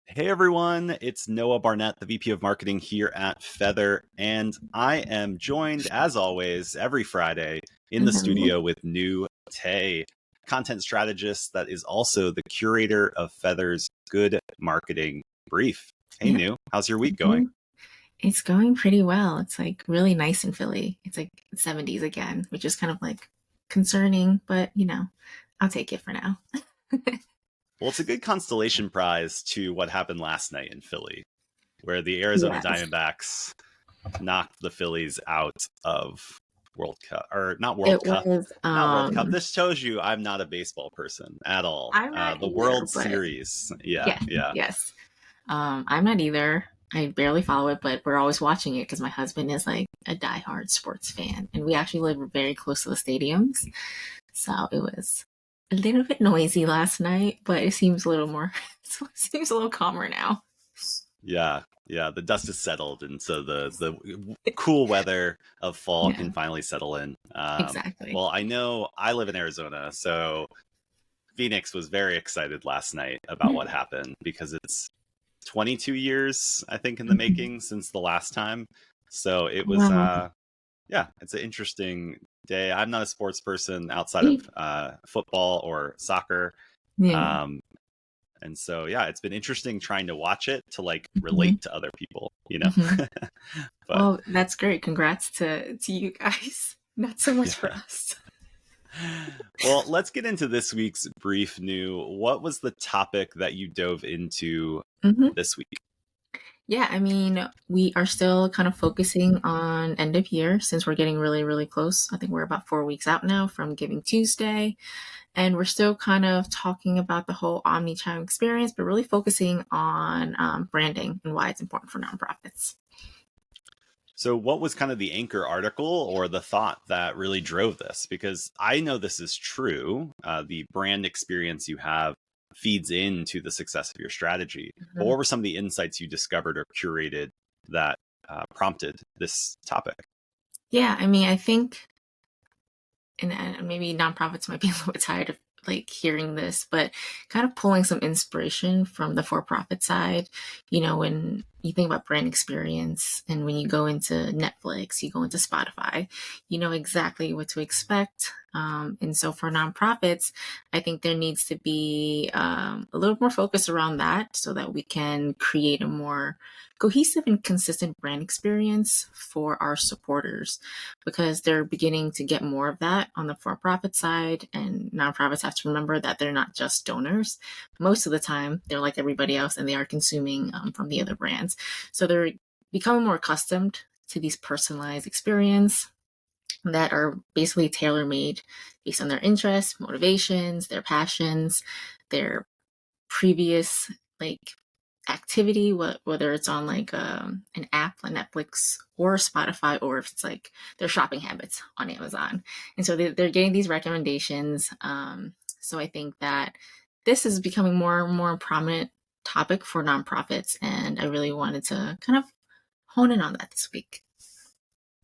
Hey everyone, it's Noah Barnett, the VP of Marketing here at Feathr, and I am joined, as always, every Friday in the Mhm. studio with Nhu, content strategist that is also the curator of Feathr's Good Marketing Brief. Hey Yep. Nhu, how's your week going? Mhm. It's going pretty well. It's like really nice in Philly. It's like 70s again, which is kind of like concerning, but I'll take it for now. Well, it's a good constellation prize to what happened last night in Philly, where the Arizona Yes. Diamondbacks knocked the Phillies out of World Cup, or not World It Cup, was not World Cup. This shows you I'm not a baseball person at all. I'm not The either, World but Series. Yeah, yes, yeah. yes. I'm not either. I barely follow it, but we're always watching it because my husband is like a diehard sports fan, and we actually live very close to the stadiums. So it was a little bit noisy last night, but it seems a little more, it seems a little calmer now. Yeah, yeah. The dust is settled, and so the cool weather of fall Yeah, can finally settle in. exactly. Well, I know I live in Arizona, so Phoenix was very excited last night about what happened because it's 22 years, I think, in the Mhm. making since the last time. So it was Wow. yeah, it's an interesting day. I'm not a sports person outside of football or soccer. Yeah. Um, and so, yeah, it's been interesting trying to watch it to like hmm relate to other people, you know? hmm But Well, that's great. Congrats to you guys. Not so much for yeah. us. Well, let's get into this week's brief. New. What was the topic that you dove into hmm this week? Yeah, I mean, we are still kind of focusing on end of year since we're getting really, really close. I think we're about 4 weeks out now from Giving Tuesday. And we're still kind of talking about the whole omni-channel experience, but really focusing on branding and why it's important for nonprofits. So, what was kind of the anchor article or the thought that really drove this? Because I know this is true. The brand experience you have feeds into the success of your strategy. But Mhm. what were some of the insights you discovered or curated that prompted this topic? Yeah, I mean, I think, and maybe nonprofits might be a little bit tired of like hearing this, but kind of pulling some inspiration from the for-profit side. When you think about brand experience and when you go into Netflix, you go into Spotify, you know exactly what to expect. And so for nonprofits, I think there needs to be a little more focus around that so that we can create a more cohesive and consistent brand experience for our supporters because they're beginning to get more of that on the for-profit side, and nonprofits have to remember that they're not just donors. Most of the time they're like everybody else and they are consuming from the other brands, so they're becoming more accustomed to these personalized experience that are basically tailor-made based on their interests, motivations, their passions, their previous like activity, whether it's on like an app like Netflix or Spotify, or if it's like their shopping habits on Amazon. And so they're getting these recommendations. So I think that this is becoming more and more prominent topic for nonprofits. And I really wanted to kind of hone in on that this week.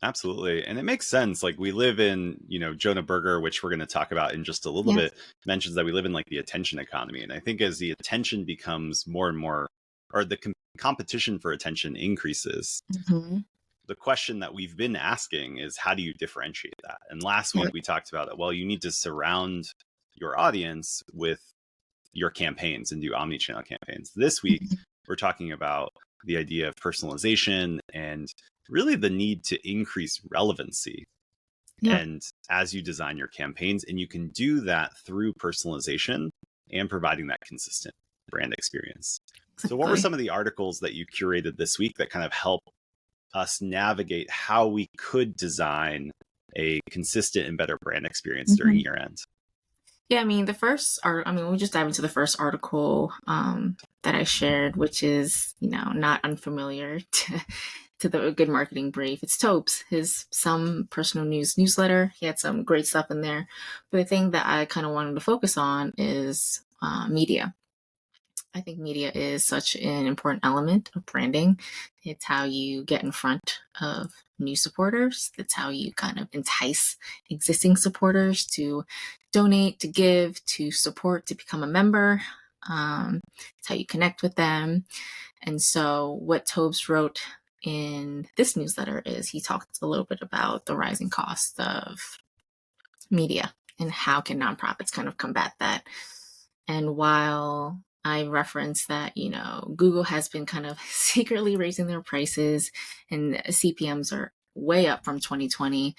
Absolutely. And it makes sense. Like we live in, Jonah Berger, which we're going to talk about in just a little Yes. bit, mentions that we live in like the attention economy. And I think as the attention becomes more and more, or the competition for attention increases, Mm-hmm. the question that we've been asking is how do you differentiate that? And last week Yep. we talked about it. Well, you need to surround your audience with your campaigns and do omni-channel campaigns. This week we're talking about the idea of personalization and really the need to increase relevancy. Yep. And as you design your campaigns, and you can do that through personalization and providing that consistent brand experience. So, what were Exactly. some of the articles that you curated this week that kind of help us navigate how we could design a consistent and better brand experience during Mhm. year end? Yeah, I mean, the first art, I mean, we'll just dive into the first article that I shared, which is, not unfamiliar to the Good Marketing Brief. It's Topes, his some personal news newsletter. He had some great stuff in there. But the thing that I kind of wanted to focus on is media. I think media is such an important element of branding. It's how you get in front of new supporters. It's how you kind of entice existing supporters to donate, to give, to support, to become a member. It's how you connect with them. And so what Tobes wrote in this newsletter is he talked a little bit about the rising cost of media and how can nonprofits kind of combat that. And while I referenced that, Google has been kind of secretly raising their prices and CPMs are way up from 2020.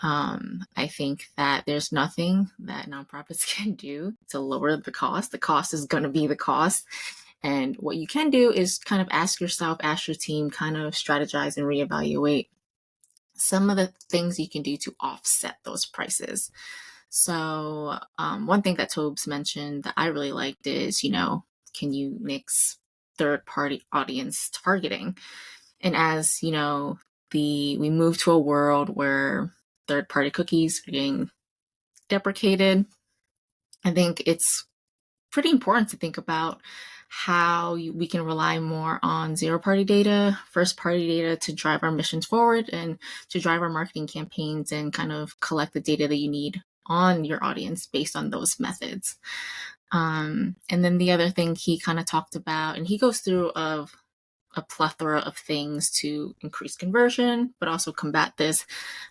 I think that there's nothing that nonprofits can do to lower the cost. The cost is going to be the cost. And what you can do is kind of ask yourself, ask your team, kind of strategize and reevaluate some of the things you can do to offset those prices. So one thing that Tobes mentioned that I really liked is, can you mix third-party audience targeting? And as, we move to a world where third-party cookies are getting deprecated, I think it's pretty important to think about how we can rely more on zero-party data, first-party data to drive our missions forward and to drive our marketing campaigns and kind of collect the data that you need on your audience based on those methods. And then the other thing he kind of talked about, and he goes through a plethora of things to increase conversion, but also combat this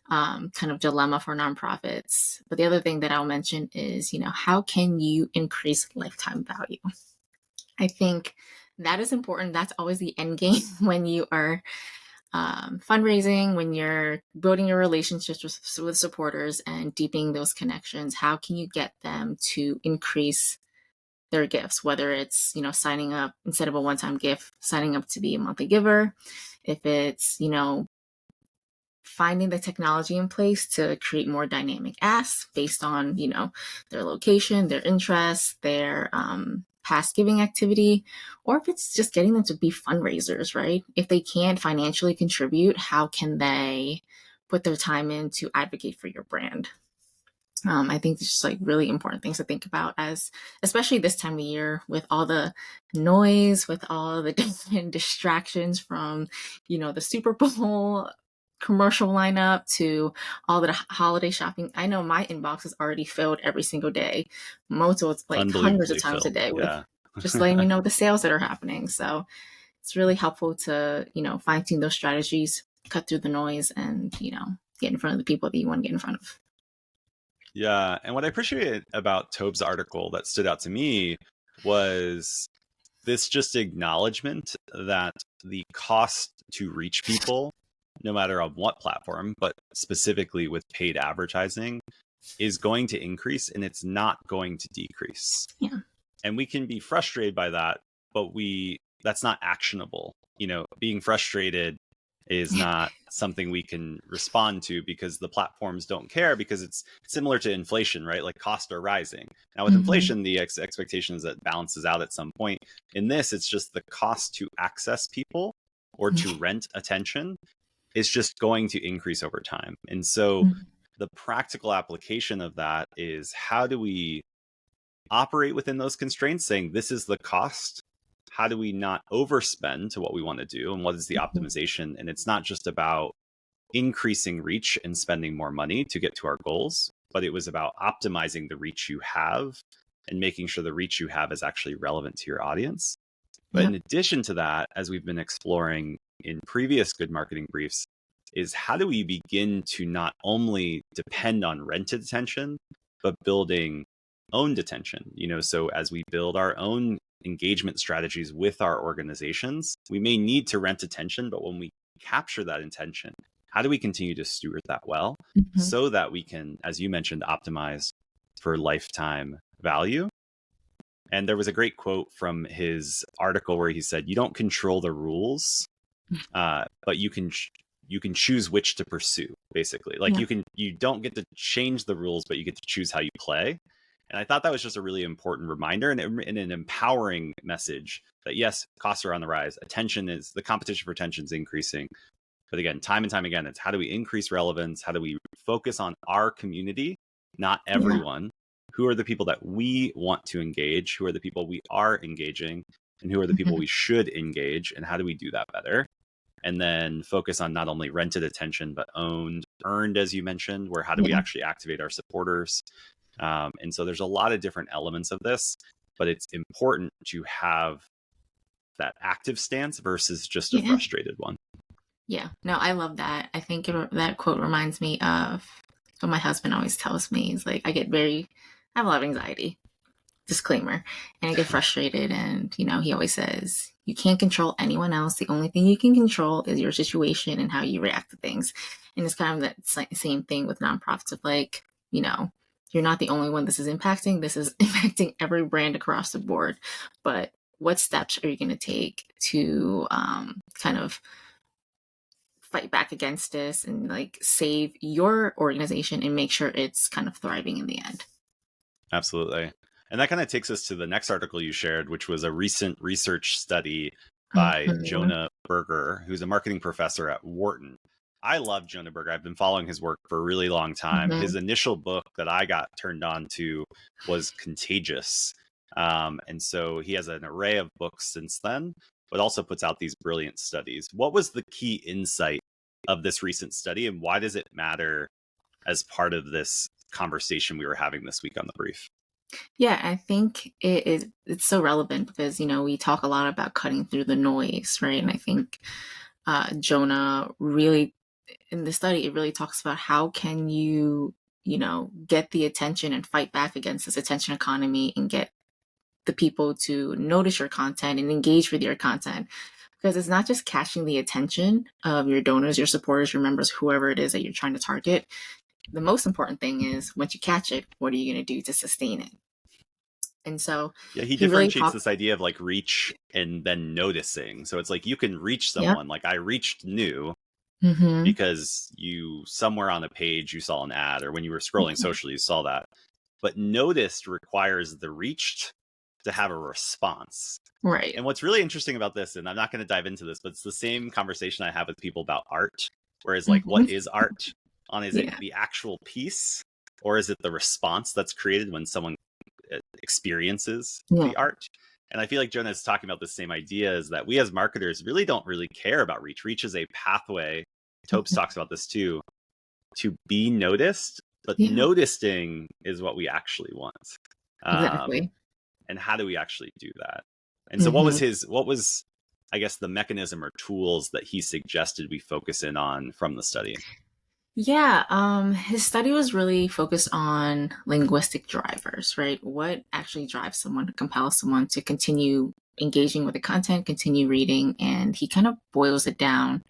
kind of dilemma for nonprofits. But the other thing that I'll mention is, how can you increase lifetime value? I think that is important. That's always the end game when you are fundraising, when you're building your relationships with supporters and deepening those connections. How can you get them to increase their gifts, whether it's, signing up instead of a one-time gift, signing up to be a monthly giver, if it's, finding the technology in place to create more dynamic asks based on, their location, their interests, their past giving activity, or if it's just getting them to be fundraisers, right? If they can't financially contribute, how can they put their time in to advocate for your brand? I think it's just like really important things to think about, as especially this time of year with all the noise, with all the different distractions from, the Super Bowl commercial lineup to all the holiday shopping. I know my inbox is already filled every single day. Moto, it's like hundreds of times a day with just letting me know the sales that are happening. So it's really helpful to, fine tune those strategies, cut through the noise and, get in front of the people that you want to get in front of. Yeah. And what I appreciate about Tobe's article that stood out to me was this just acknowledgement that the cost to reach people, no matter on what platform, but specifically with paid advertising, is going to increase and it's not going to decrease. Yeah. And we can be frustrated by that, but that's not actionable. Being frustrated is not something we can respond to because the platforms don't care, because it's similar to inflation, right? Like costs are rising. Now with inflation, the expectation is that it balances out at some point. In this, it's just the cost to access people or to rent attention is just going to increase over time. And so the practical application of that is, how do we operate within those constraints, saying this is the cost? How do we not overspend to what we want to do? And what is the optimization? And it's not just about increasing reach and spending more money to get to our goals, but it was about optimizing the reach you have and making sure the reach you have is actually relevant to your audience. But in addition to that, as we've been exploring in previous Good Marketing Briefs, is how do we begin to not only depend on rented attention, but building owned attention? So as we build our own engagement strategies with our organizations, we may need to rent attention, but when we capture that intention, how do we continue to steward that well so that we can, as you mentioned, optimize for lifetime value? And there was a great quote from his article where he said, you don't control the rules, but you can choose which to pursue, basically. Like you don't get to change the rules, but you get to choose how you play. And I thought that was just a really important reminder and an empowering message that, yes, costs are on the rise. The competition for attention is increasing. But again, time and time again, it's how do we increase relevance? How do we focus on our community, not everyone? Who are the people that we want to engage? Who are the people we are engaging? And who are the people we should engage? And how do we do that better? And then focus on not only rented attention, but earned, as you mentioned, where how do we actually activate our supporters? And so there's a lot of different elements of this. but it's important to have that active stance versus just a Yeah. frustrated one. Yeah. No, I love that. I think that quote reminds me of what my husband always tells me. He's like, I have a lot of anxiety, disclaimer, and I get frustrated. And, he always says, you can't control anyone else. The only thing you can control is your situation and how you react to things. And it's kind of that same thing with nonprofits of like, you're not the only one this is impacting. This is impacting every brand across the board. But what steps are you going to take to kind of fight back against this and like save your organization and make sure it's kind of thriving in the end? Absolutely. And that kind of takes us to the next article you shared, which was a recent research study by Jonah Berger, who's a marketing professor at Wharton. I love Jonah Berger. I've been following his work for a really long time. His initial book that I got turned on to was Contagious. And so he has an array of books since then, but also puts out these brilliant studies. What was the key insight of this recent study, and why does it matter as part of this conversation we were having this week on the brief? Yeah, I think it's so relevant because, we talk a lot about cutting through the noise, right? And I think Jonah really, in the study, it really talks about how can you, get the attention and fight back against this attention economy and get the people to notice your content and engage with your content. Because it's not just catching the attention of your donors, your supporters, your members, whoever it is that you're trying to target. The most important thing is once you catch it, what are you going to do to sustain it? And so he really differentiates this idea of like reach and then noticing. So it's like you can reach someone. Like I reached Nhu because you somewhere on a page you saw an ad, or when you were scrolling socially you saw that. But noticed requires the reached to have a response. Right. And what's really interesting about this, and I'm not going to dive into this, but it's the same conversation I have with people about art. Whereas like, what is art? Is it the actual piece, or is it the response that's created when someone experiences the art? And I feel like Jonah is talking about the same idea, is that we as marketers really don't really care about reach. Reach is a pathway. Topes talks about this too, to be noticed, but noticing is what we actually want. Exactly. And how do we actually do that? And so what was, I guess, the mechanism or tools that he suggested we focus in on from the study? Yeah, his study was really focused on linguistic drivers, right? What actually drives someone, compels someone to continue engaging with the content, continue reading, and he kind of boils it down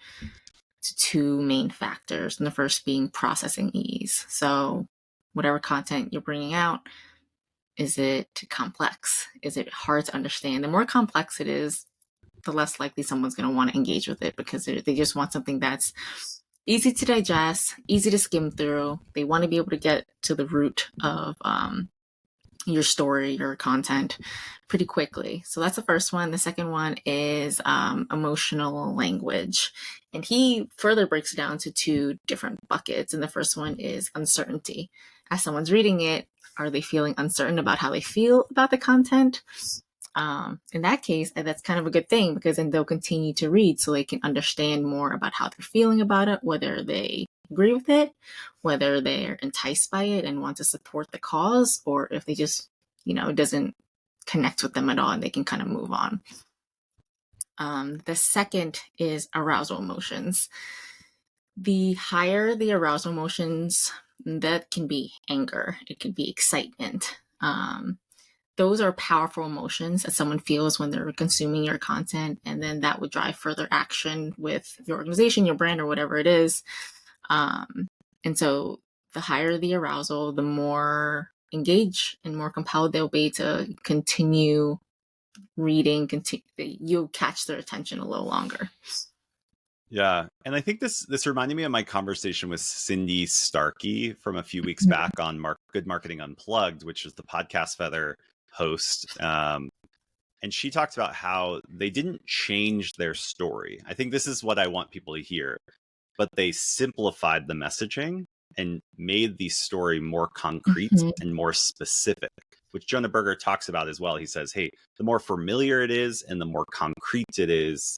to two main factors. And the first being processing ease. So whatever content you're bringing out, is it complex? Is it hard to understand? The more complex it is, the less likely someone's going to want to engage with it, because they just want something that's easy to digest, easy to skim through. They want to be able to get to the root of your story, your content pretty quickly. So that's the first one. The second one is emotional language. And he further breaks it down to two different buckets. And the first one is uncertainty. As someone's reading it, are they feeling uncertain about how they feel about the content? In that case, that's kind of a good thing, because then they'll continue to read so they can understand more about how they're feeling about it, whether they agree with it, whether they're enticed by it and want to support the cause, or if they just, it doesn't connect with them at all and they can kind of move on. The second is arousal emotions. The higher the arousal emotions, that can be anger, it can be excitement. Those are powerful emotions that someone feels when they're consuming your content, and then that would drive further action with your organization, your brand, or whatever it is. And so the higher the arousal, the more engaged and more compelled they'll be to continue reading. You'll catch their attention a little longer. Yeah. And I think this reminded me of my conversation with Cindy Starkey from a few weeks back on Good Marketing Unplugged, which is the podcast Feathr host. And she talked about how they didn't change their story. I think this is what I want people to hear, but they simplified the messaging and made the story more concrete and more specific, which Jonah Berger talks about as well. He says, hey, the more familiar it is and the more concrete it is,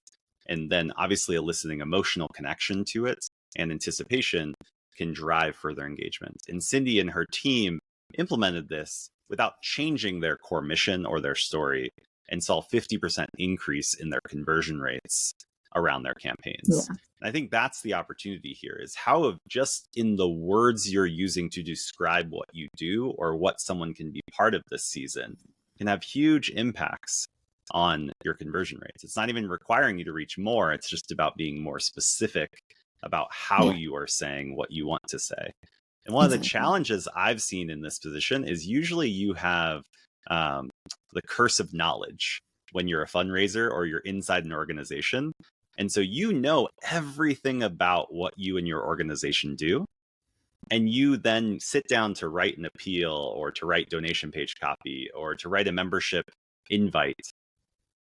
and then obviously eliciting emotional connection to it and anticipation, can drive further engagement. And Cindy and her team implemented this without changing their core mission or their story and saw 50% increase in their conversion rates around their campaigns. Yeah. And I think that's the opportunity here, is how of just in the words you're using to describe what you do or what someone can be part of this season can have huge impacts on your conversion rates. It's not even requiring you to reach more. It's just about being more specific about how you are saying what you want to say. And one of the challenges I've seen in this position is usually you have the curse of knowledge when you're a fundraiser or you're inside an organization. And so you know everything about what you and your organization do. And you then sit down to write an appeal or to write donation page copy or to write a membership invite.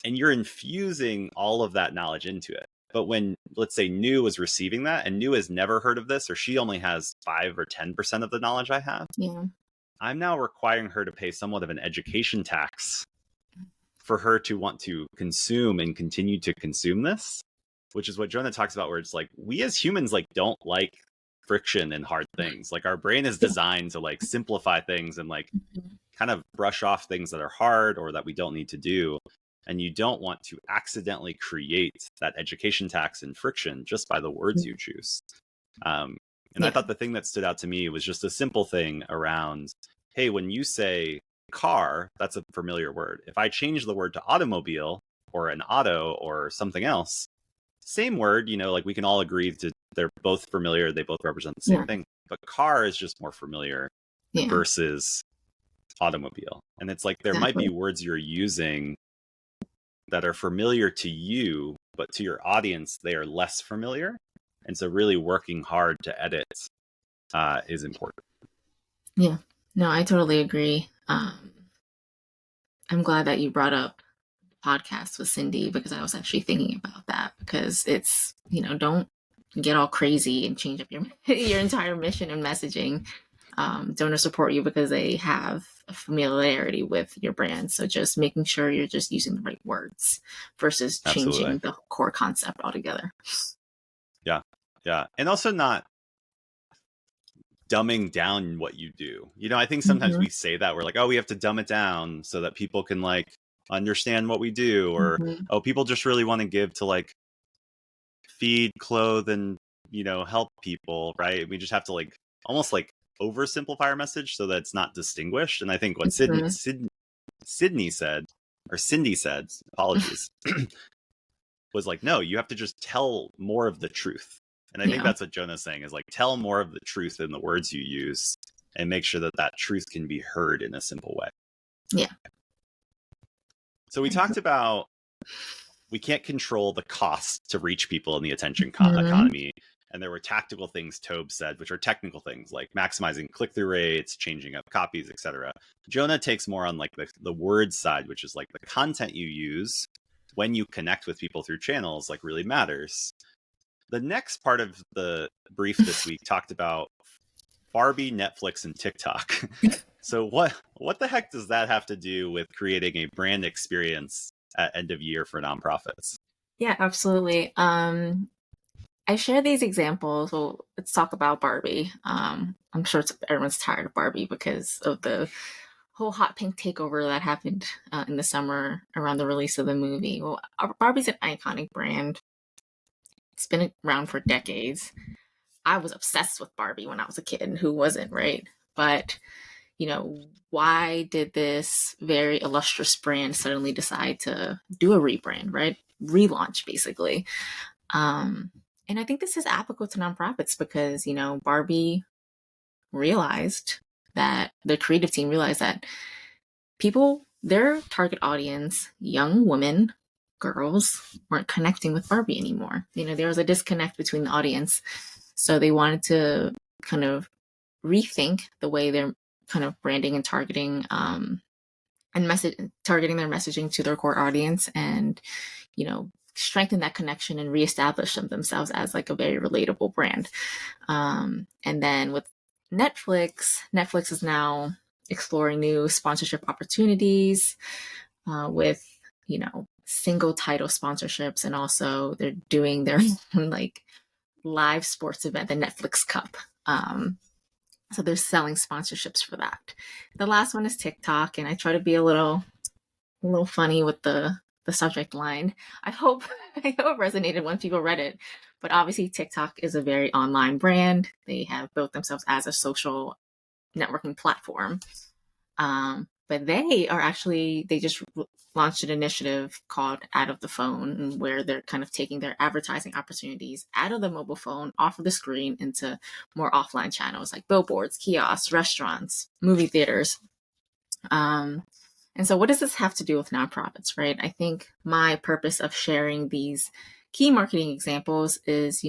And you're infusing all of that knowledge into it. But when, let's say, Nhu was receiving that and Nhu has never heard of this, or she only has 5 or 10% of the knowledge I have, I'm now requiring her to pay somewhat of an education tax for her to want to consume and continue to consume this, which is what Jonah talks about, where it's like, we as humans like don't like friction and hard things. Like our brain is designed to like simplify things and like kind of brush off things that are hard or that we don't need to do. And you don't want to accidentally create that education tax and friction just by the words you choose. And I thought the thing that stood out to me was just a simple thing around, hey, when you say car, that's a familiar word. If I change the word to automobile or an auto or something else, same word, you know, like we can all agree to they're both familiar. They both represent the same thing. But car is just more familiar versus automobile. And it's like there might be words you're using that are familiar to you, but to your audience, they are less familiar. And so really working hard to edit is important. Yeah, no, I totally agree. I'm glad that you brought up podcast with Cindy, because I was actually thinking about that, because it's, you know, don't get all crazy and change up your your entire mission and messaging. Donors support you because they have a familiarity with your brand. So just making sure you're just using the right words versus changing the core concept altogether. Yeah. Yeah. And also not dumbing down what you do. You know, I think sometimes we say that we're like, oh, we have to dumb it down so that people can like understand what we do, or oh, people just really want to give to like feed, clothe, and, you know, help people, right? We just have to like almost like oversimplify our message so that it's not distinguished. And I think what Cindy said, apologies, was like, no, you have to just tell more of the truth. And I think that's what Jonah's saying, is like, tell more of the truth in the words you use and make sure that that truth can be heard in a simple way. Yeah. So we talked about we can't control the cost to reach people in the attention economy. And there were tactical things Tobe said, which are technical things like maximizing click-through rates, changing up copies, etc. Jonah takes more on like the word side, which is like the content you use when you connect with people through channels like really matters. The next part of the brief this week talked about Barbie, Netflix, and TikTok. So what the heck does that have to do with creating a brand experience at end of year for nonprofits? Yeah, absolutely. I share these examples. Well, let's talk about Barbie. I'm sure everyone's tired of Barbie because of the whole hot pink takeover that happened in the summer around the release of the movie. Well, Barbie's an iconic brand. It's been around for decades. I was obsessed with Barbie when I was a kid. Who wasn't, right? But, you know, why did this very illustrious brand suddenly decide to do a rebrand, right? Relaunch, basically. And I think this is applicable to nonprofits because, you know, Barbie realized that the creative team realized that people, their target audience, young women, girls, weren't connecting with Barbie anymore. You know, there was a disconnect between the audience. So they wanted to kind of rethink the way they're kind of branding and targeting targeting their messaging to their core audience, and, you know, strengthen that connection and reestablish themselves as like a very relatable brand. And then with Netflix is now exploring new sponsorship opportunities with, you know, single title sponsorships, and also they're doing their like live sports event, the Netflix Cup. So they're selling sponsorships for that. The last one is TikTok, and I try to be a little funny with the subject line. I hope I hope it resonated when people read it. But obviously TikTok is a very online brand. They have built themselves as a social networking platform. But they just launched an initiative called Out of the Phone, where they're kind of taking their advertising opportunities out of the mobile phone, off of the screen, into more offline channels like billboards, kiosks, restaurants, movie theaters. And so what does this have to do with nonprofits, right? I think my purpose of sharing these key marketing examples is,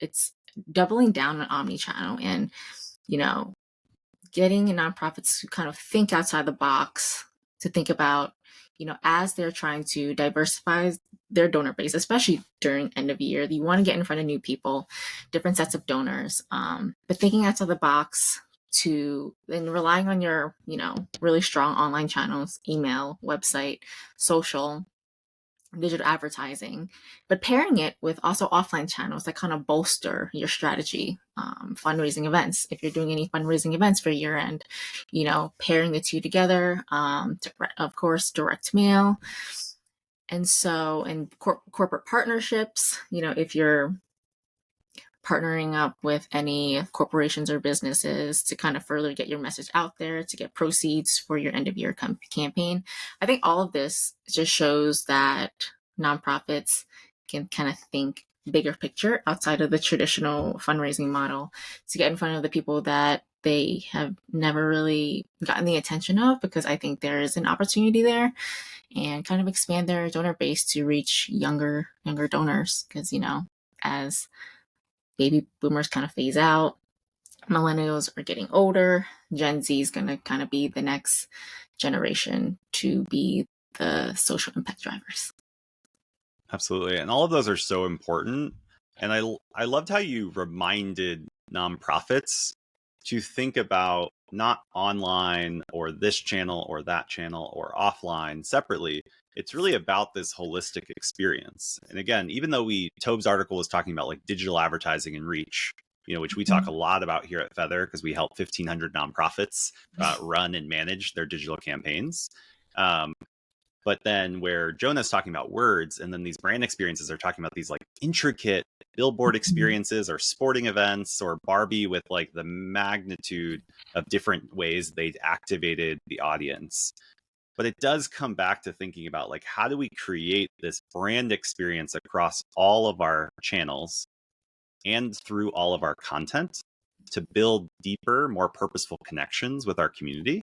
it's doubling down on omni-channel and, getting nonprofits to kind of think outside the box, to think about, as they're trying to diversify their donor base, especially during end of year, you want to get in front of new people, different sets of donors, but thinking outside the box and relying on your, really strong online channels, email, website, social, digital advertising, but pairing it with also offline channels that kind of bolster your strategy. Fundraising events, if you're doing any fundraising events for year end, pairing the two together, of course, direct mail. And so, and corporate partnerships, if you're partnering up with any corporations or businesses to kind of further get your message out there, to get proceeds for your end of year campaign. I think all of this just shows that nonprofits can kind of think bigger picture outside of the traditional fundraising model, to get in front of the people that they have never really gotten the attention of, because I think there is an opportunity there, and kind of expand their donor base to reach younger donors. Because, as baby boomers kind of phase out, millennials are getting older, Gen Z is going to kind of be the next generation to be the social impact drivers. Absolutely. And all of those are so important. And I loved how you reminded nonprofits to think about not online or this channel or that channel or offline separately. It's really about this holistic experience. And again, even though Tobe's article was talking about like digital advertising and reach, which we talk a lot about here at Feathr, because we help 1,500 nonprofits run and manage their digital campaigns. But then where Jonah's talking about words, and then these brand experiences are talking about these like intricate billboard experiences or sporting events, or Barbie with like the magnitude of different ways they activated the audience. But it does come back to thinking about like, how do we create this brand experience across all of our channels and through all of our content to build deeper, more purposeful connections with our community,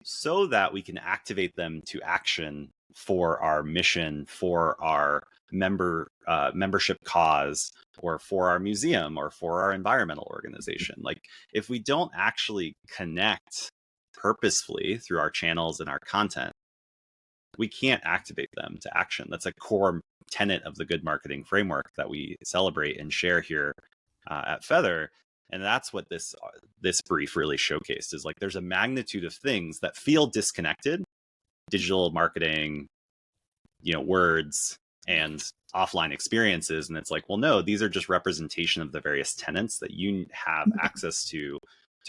so that we can activate them to action for our mission, for our membership cause, or for our museum, or for our environmental organization. Like, if we don't actually connect purposefully through our channels and our content, we can't activate them to action. That's a core tenet of the good marketing framework that we celebrate and share here at Feathr. And that's what this brief really showcased, is like there's a magnitude of things that feel disconnected: digital marketing, words, and offline experiences. And it's like, well, no, these are just representation of the various tenets that you have access to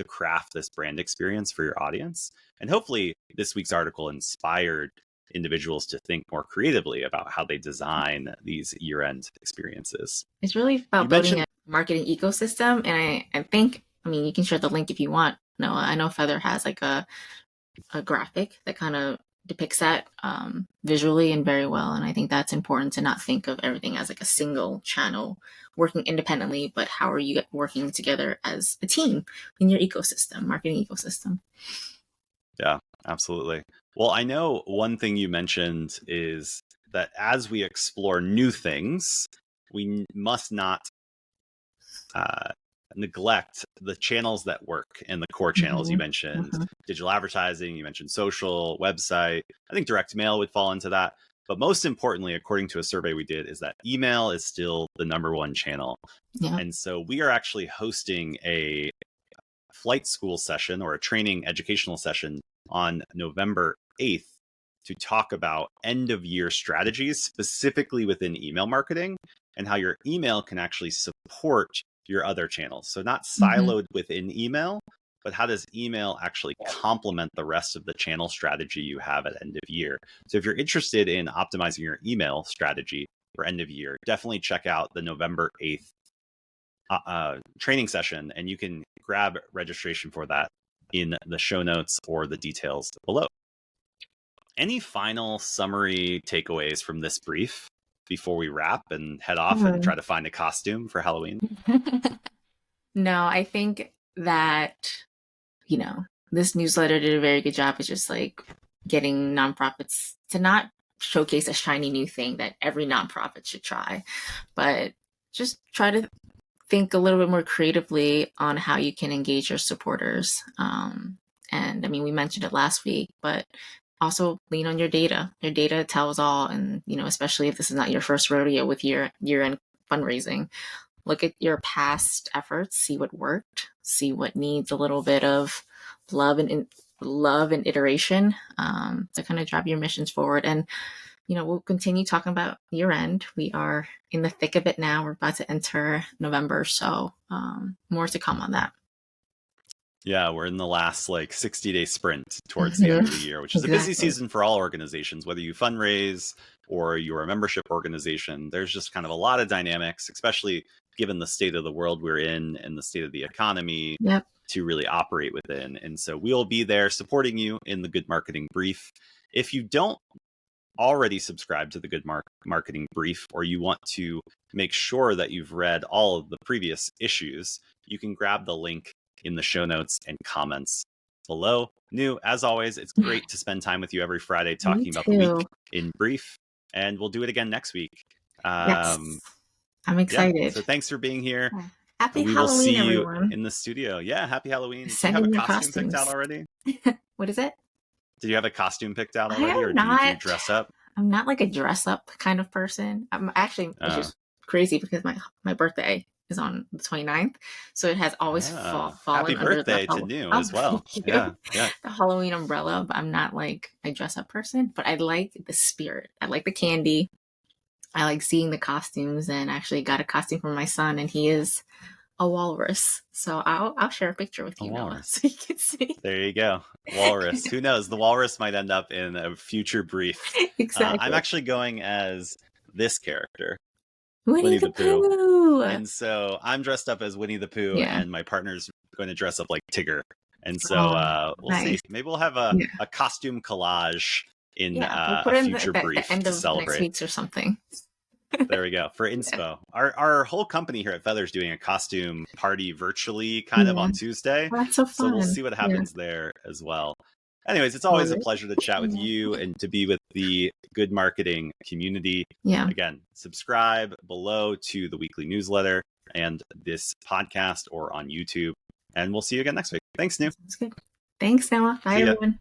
craft this brand experience for your audience. And hopefully this week's article inspired individuals to think more creatively about how they design these year-end experiences. It's really about building a marketing ecosystem. And I think, you can share the link if you want, Noah. I know Feathr has like a graphic that kind of depicts that visually and very well. And I think that's important, to not think of everything as like a single channel working independently, but how are you working together as a team in your ecosystem, marketing ecosystem. Yeah, absolutely. Well, I know one thing you mentioned is that as we explore new things, we must not neglect the channels that work, and the core channels. You mentioned digital advertising, you mentioned social, website. I think direct mail would fall into that. But most importantly, according to a survey we did, is that email is still the #1 channel. Yeah. And so we are actually hosting a flight school session, or a training educational session, on November 8th to talk about end of year strategies, specifically within email marketing, and how your email can actually support your other channels. So not Mm-hmm. siloed within email, but how does email actually complement the rest of the channel strategy you have at end of year? So if you're interested in optimizing your email strategy for end of year, definitely check out the November 8th training session, and you can grab registration for that in the show notes or the details below. Any final summary takeaways from this brief before we wrap and head off and try to find a costume for Halloween? No, I think that, you know, this newsletter did a very good job of just like getting nonprofits to not showcase a shiny new thing that every nonprofit should try, but just try to think a little bit more creatively on how you can engage your supporters. And I mean, we mentioned it last week, but also lean on your data. Your data tells all. And, you know, especially if this is not your first rodeo with your year-end fundraising, look at your past efforts, see what worked, see what needs a little bit of love and iteration to kind of drive your missions forward. And you know, we'll continue talking about year end. We are in the thick of it now. We're about to enter November, so more to come on that. Yeah, we're in the last like 60-day sprint towards the end of the year, which is a busy season for all organizations, whether you fundraise or you're a membership organization. There's just kind of a lot of dynamics, especially given the state of the world we're in and the state of the economy Yep. to really operate within. And so we'll be there supporting you in the Good Marketing Brief. If you don't already subscribe to the Good Marketing Brief, or you want to make sure that you've read all of the previous issues, you can grab the link in the show notes and comments below. Nhu, as always, it's great to spend time with you every Friday talking about the week in brief, and we'll do it again next week. Yes, I'm excited. Yeah, so thanks for being here. Happy we Halloween, will see everyone. you in the studio. Yeah, happy Halloween. Send do you have in a your costume costumes. picked out already? What is it? Did you have a costume picked out already, or not, do you dress up? I'm not like a dress up kind of person. I'm actually, it's just crazy because my birthday is on the 29th. So it has always fallen happy under birthday the to Nhu as well. Yeah. The Halloween umbrella, but I'm not like a dress up person, but I like the spirit. I like the candy. I like seeing the costumes, and actually got a costume for my son, and he is a walrus. So I'll share a picture with you, Noah, so you can see. There you go. Walrus. Who knows? The walrus might end up in a future brief. Exactly. I'm actually going as this character, Winnie the Pooh. And so I'm dressed up as Winnie the Pooh, and my partner's going to dress up like Tigger. And so we'll see. Maybe we'll have a costume collage in we'll put a in future brief the end to of celebrate. Next week's or something. There we go. For inspo. Our whole company here at Feathr is doing a costume party virtually kind of on Tuesday. Oh, that's so fun. So we'll see what happens there as well. Anyways, it's always a pleasure to chat with you and to be with the Good Marketing community. Yeah. Again, subscribe below to the weekly newsletter and this podcast or on YouTube. And we'll see you again next week. Thanks, Nhu. That's good. Thanks, Noah. Bye, everyone.